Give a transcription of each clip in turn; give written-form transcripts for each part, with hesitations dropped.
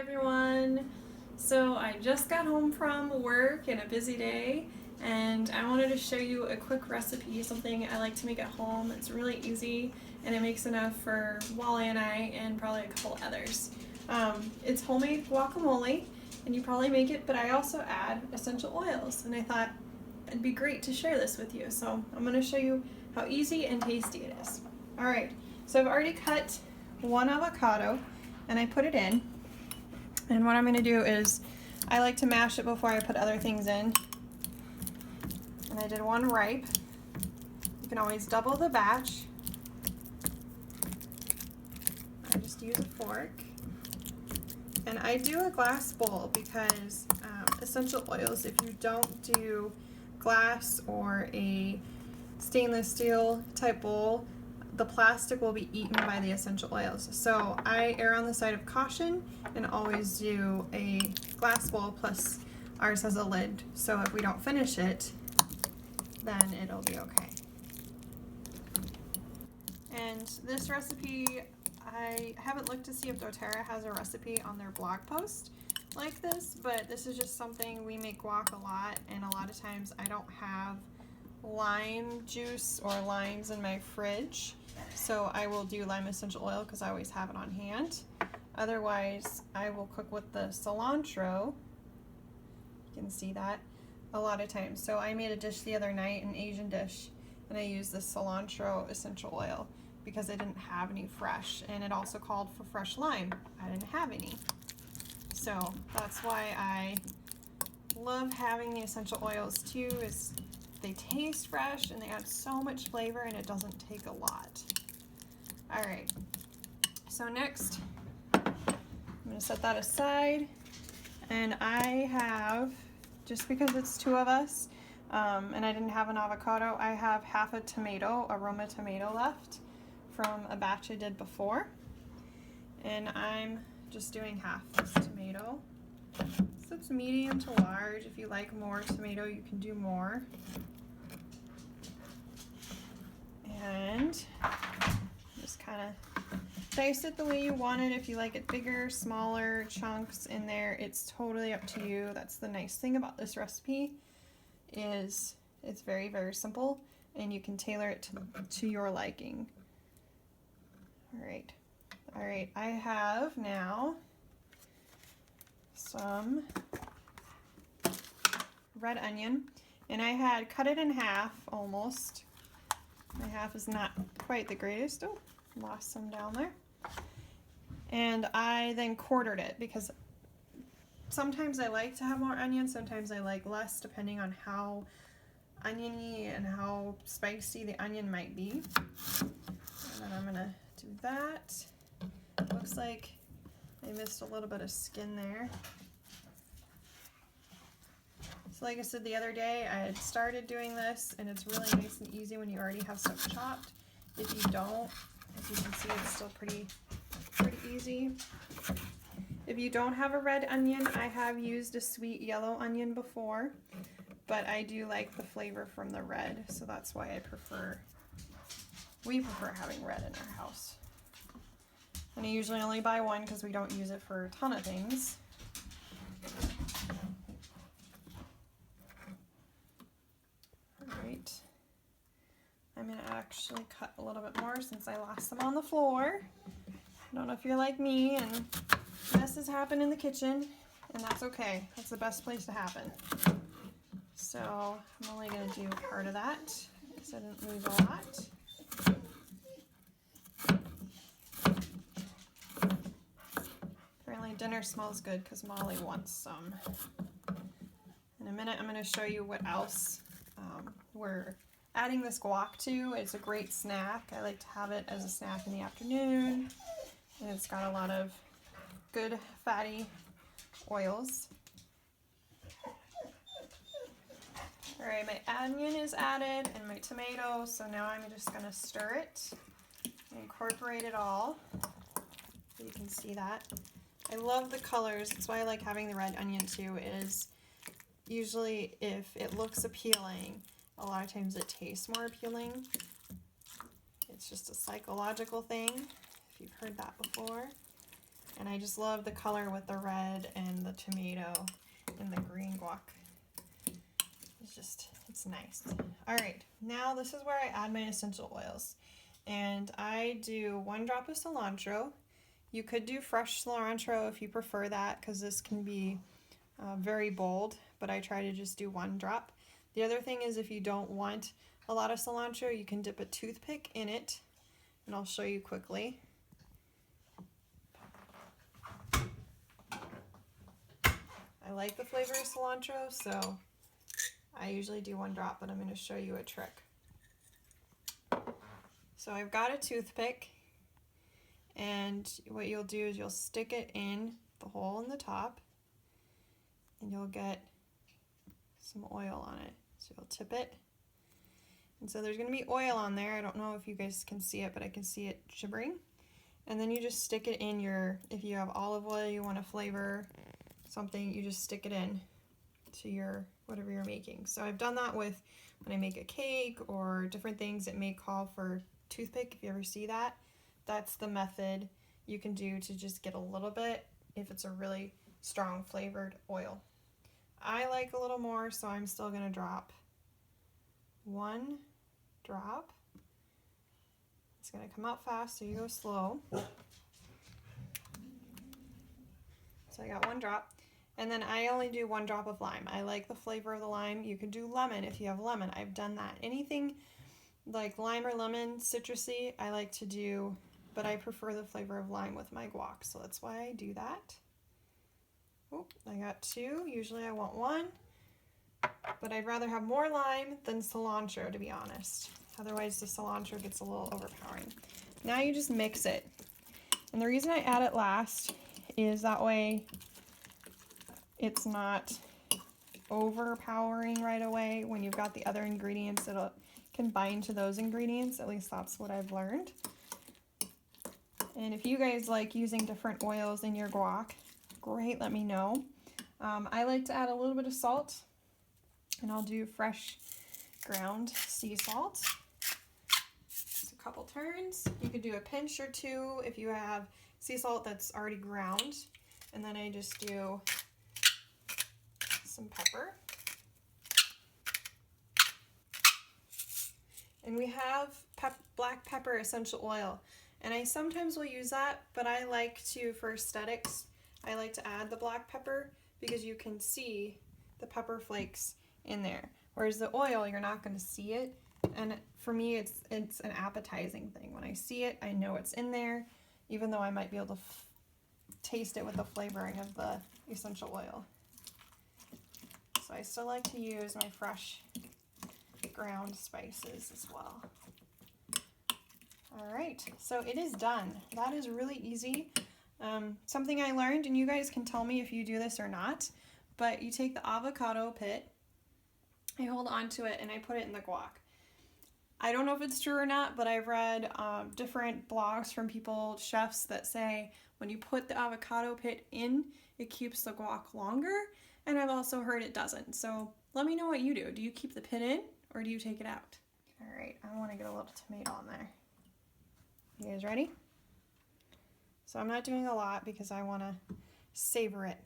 everyone. So I just got home from work and a busy day, and I wanted to show you a quick recipe, something I like to make at home. It's really easy and it makes enough for Wally and I and probably a couple others. It's homemade guacamole, and you probably make it, but I also add essential oils, and I thought it'd be great to share this with you. So I'm going to show you how easy and tasty it is. Alright, so I've already cut one avocado and I put it in, and what I'm going to do is I like to mash it before I put other things in, and I did one ripe. You can always double the batch. I just use a fork, and I do a glass bowl because essential oils, if you don't do glass or a stainless steel type bowl, the plastic will be eaten by the essential oils. So I err on the side of caution and always do a glass bowl, plus ours has a lid, so if we don't finish it, then it'll be okay. And this recipe, I haven't looked to see if doTERRA has a recipe on their blog post like this, but this is just something we make guac a lot, and a lot of times I don't have lime juice or limes in my fridge, so I will do lime essential oil because I always have it on hand. Otherwise, I will cook with the cilantro. You can see that a lot of times. So I made a dish the other night, an Asian dish, and I used the cilantro essential oil because I didn't have any fresh, and it also called for fresh lime. I didn't have any. So that's why I love having the essential oils too, is they taste fresh and they add so much flavor, and it doesn't take a lot. Alright, so next I'm going to set that aside, and I have, just because it's two of us and I didn't have an avocado, I have half a tomato, aroma tomato left from a batch I did before, and I'm just doing half this tomato. So it's medium to large. If you like more tomato, you can do more. And just kind of dice it the way you want it. If you like it bigger, smaller chunks in there, it's totally up to you. That's the nice thing about this recipe, is it's very, very simple, and you can tailor it to your liking. All right, I have now some red onion, and I had cut it in half almost. My half is not quite the greatest. Oh, lost some down there. And I then quartered it because sometimes I like to have more onion, sometimes I like less, depending on how oniony and how spicy the onion might be. And then I'm gonna do that. Looks like I missed a little bit of skin there. So like I said the other day, I had started doing this, and it's really nice and easy when you already have stuff chopped. If you don't, as you can see, it's still pretty easy. If you don't have a red onion, I have used a sweet yellow onion before, but I do like the flavor from the red, so that's why we prefer having red in our house. And I usually only buy one because we don't use it for a ton of things. Alright, I'm going to actually cut a little bit more since I lost them on the floor. I don't know if you're like me and messes happen in the kitchen, and that's okay. That's the best place to happen. So I'm only going to do part of that because I didn't lose a lot. Apparently dinner smells good because Molly wants some. In a minute I'm going to show you what else we're adding this guac to. It's a great snack. I like to have it as a snack in the afternoon, and it's got a lot of good fatty oils. Alright, my onion is added and my tomato, so now I'm just going to stir it and incorporate it all. So you can see that. I love the colors. That's why I like having the red onion too, is usually if it looks appealing, a lot of times it tastes more appealing. It's just a psychological thing, if you've heard that before. And I just love the color with the red and the tomato and the green guac. It's nice. All right, now this is where I add my essential oils. And I do 1 drop of cilantro. You could do fresh cilantro if you prefer that, because this can be very bold, but I try to just do 1 drop. The other thing is, if you don't want a lot of cilantro, you can dip a toothpick in it, and I'll show you quickly. I like the flavor of cilantro, so I usually do 1 drop, but I'm going to show you a trick. So I've got a toothpick, and what you'll do is you'll stick it in the hole in the top, and you'll get some oil on it. So you'll tip it, and so there's going to be oil on there. I don't know if you guys can see it, but I can see it shimmering. And then you just stick it in your, if you have olive oil you want to flavor something, you just stick it in to your whatever you're making. So I've done that with when I make a cake or different things. It may call for toothpick. If you ever see that, that's the method you can do to just get a little bit if it's a really strong flavored oil. I like a little more, so I'm still going to drop 1 drop. It's going to come out fast, so you go slow. So I got 1 drop. And then I only do 1 drop of lime. I like the flavor of the lime. You could do lemon if you have lemon. I've done that. Anything like lime or lemon, citrusy, I like to do, but I prefer the flavor of lime with my guac, so that's why I do that. Oh, I got 2. Usually I want 1, but I'd rather have more lime than cilantro, to be honest. Otherwise the cilantro gets a little overpowering. Now you just mix it. And the reason I add it last is that way it's not overpowering right away. When you've got the other ingredients, it can bind to those ingredients. At least that's what I've learned. And if you guys like using different oils in your guac, great, let me know. I like to add a little bit of salt, and I'll do fresh ground sea salt. Just a couple turns. You could do a pinch or 2 if you have sea salt that's already ground. And then I just do some pepper. And we have black pepper essential oil. And I sometimes will use that, but I like to, for aesthetics, I like to add the black pepper because you can see the pepper flakes in there. Whereas the oil, you're not going to see it. And for me, it's an appetizing thing. When I see it, I know it's in there, even though I might be able to taste it with the flavoring of the essential oil. So I still like to use my fresh ground spices as well. All right, so it is done. That is really easy. Something I learned, and you guys can tell me if you do this or not, but you take the avocado pit, I hold on to it, and I put it in the guac. I don't know if it's true or not, but I've read different blogs from people, chefs, that say when you put the avocado pit in, it keeps the guac longer, and I've also heard it doesn't. So let me know what you do. Do you keep the pit in, or do you take it out? All right, I want to get a little tomato on there. You guys ready? So I'm not doing a lot because I want to savor it.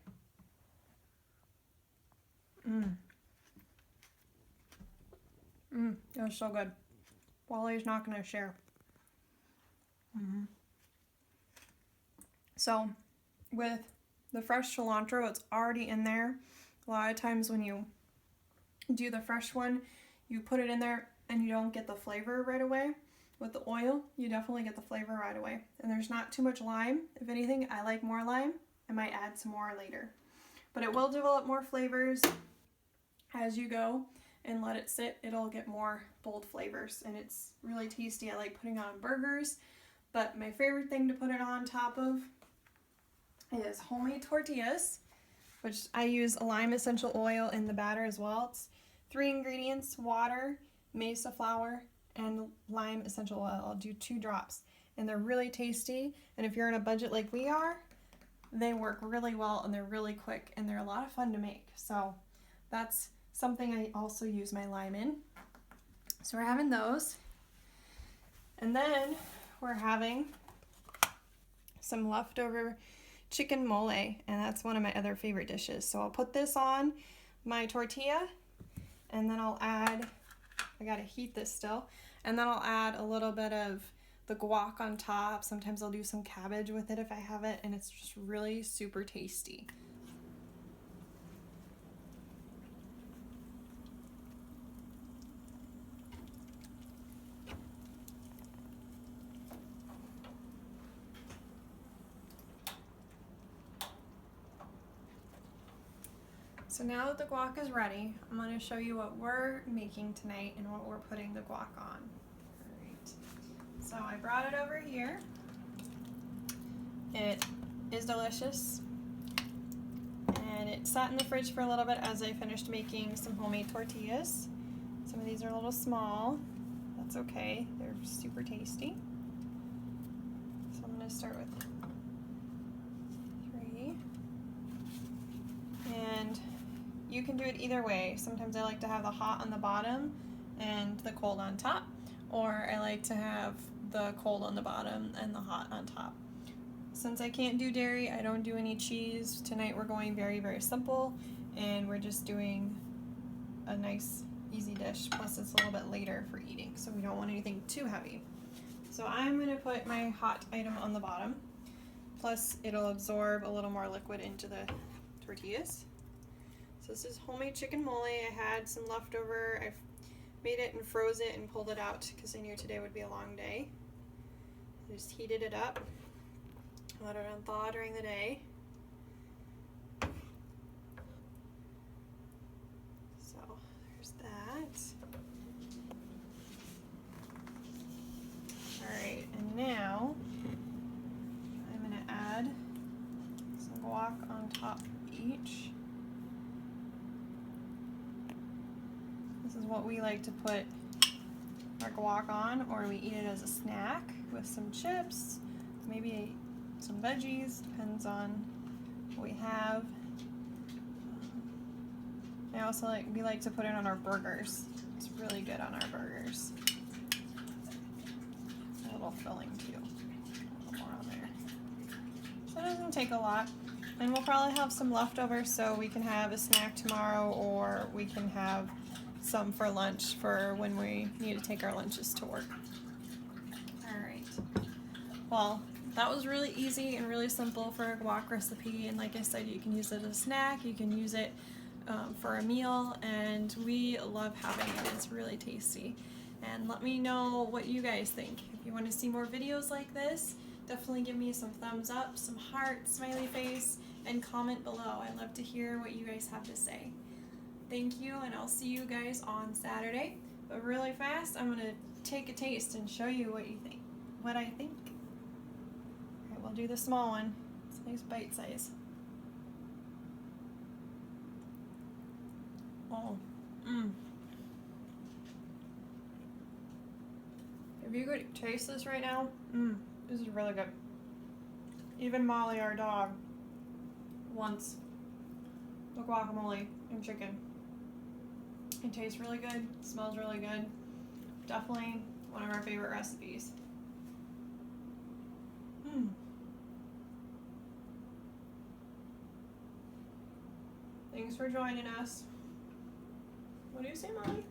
It was so good. Wally's not going to share. So with the fresh cilantro, it's already in there. A lot of times when you do the fresh one, you put it in there and you don't get the flavor right away. With the oil, you definitely get the flavor right away. And there's not too much lime. If anything, I like more lime. I might add some more later. But it will develop more flavors as you go and let it sit. It'll get more bold flavors, and it's really tasty. I like putting it on burgers, but my favorite thing to put it on top of is homemade tortillas, which I use a lime essential oil in the batter as well. It's 3 ingredients: water, mesa flour, and lime essential oil. I'll do 2 drops, and they're really tasty. And if you're on a budget like we are, they work really well, and they're really quick, and they're a lot of fun to make. So that's something I also use my lime in. So we're having those, and then we're having some leftover chicken mole, and that's one of my other favorite dishes. So I'll put this on my tortilla, and then I'll add, I gotta heat this still, and then I'll add a little bit of the guac on top. Sometimes I'll do some cabbage with it if I have it, and it's just really super tasty. So now that the guac is ready, I'm going to show you what we're making tonight and what we're putting the guac on. Alright, so I brought it over here. It is delicious, and it sat in the fridge for a little bit as I finished making some homemade tortillas. Some of these are a little small. That's okay, they're super tasty. So I'm going to start with 3. And you can do it either way. Sometimes I like to have the hot on the bottom and the cold on top, or I like to have the cold on the bottom and the hot on top. Since I can't do dairy, I don't do any cheese. Tonight we're going very, very simple, and we're just doing a nice, easy dish. Plus it's a little bit later for eating, so we don't want anything too heavy. So I'm gonna put my hot item on the bottom, plus it'll absorb a little more liquid into the tortillas. So this is homemade chicken mole. I had some leftover. I made it and froze it and pulled it out because I knew today would be a long day. I just heated it up, let it unthaw during the day. So there's that. Alright, and now I'm going to add some guac on top of each. This is what we like to put our guac on, or we eat it as a snack with some chips, maybe some veggies, depends on what we have. I also we like to put it on our burgers. It's really good on our burgers. A little filling too. A little more on there. So it doesn't take a lot. And we'll probably have some leftovers so we can have a snack tomorrow, or we can have some for lunch for when we need to take our lunches to work. Alright, well, that was really easy and really simple for a guac recipe, and like I said, you can use it as a snack, you can use it for a meal, and we love having it. It's really tasty. And let me know what you guys think. If you want to see more videos like this, definitely give me some thumbs up, some heart, smiley face, and comment below. I'd love to hear what you guys have to say. Thank you, and I'll see you guys on Saturday. But really fast, I'm gonna take a taste and show you what you think. What I think. Alright, we'll do the small one. It's a nice bite size. Oh, If you could taste this right now, this is really good. Even Molly, our dog, wants the guacamole and chicken. It tastes really good, smells really good. Definitely one of our favorite recipes. Thanks for joining us. What do you say, Molly?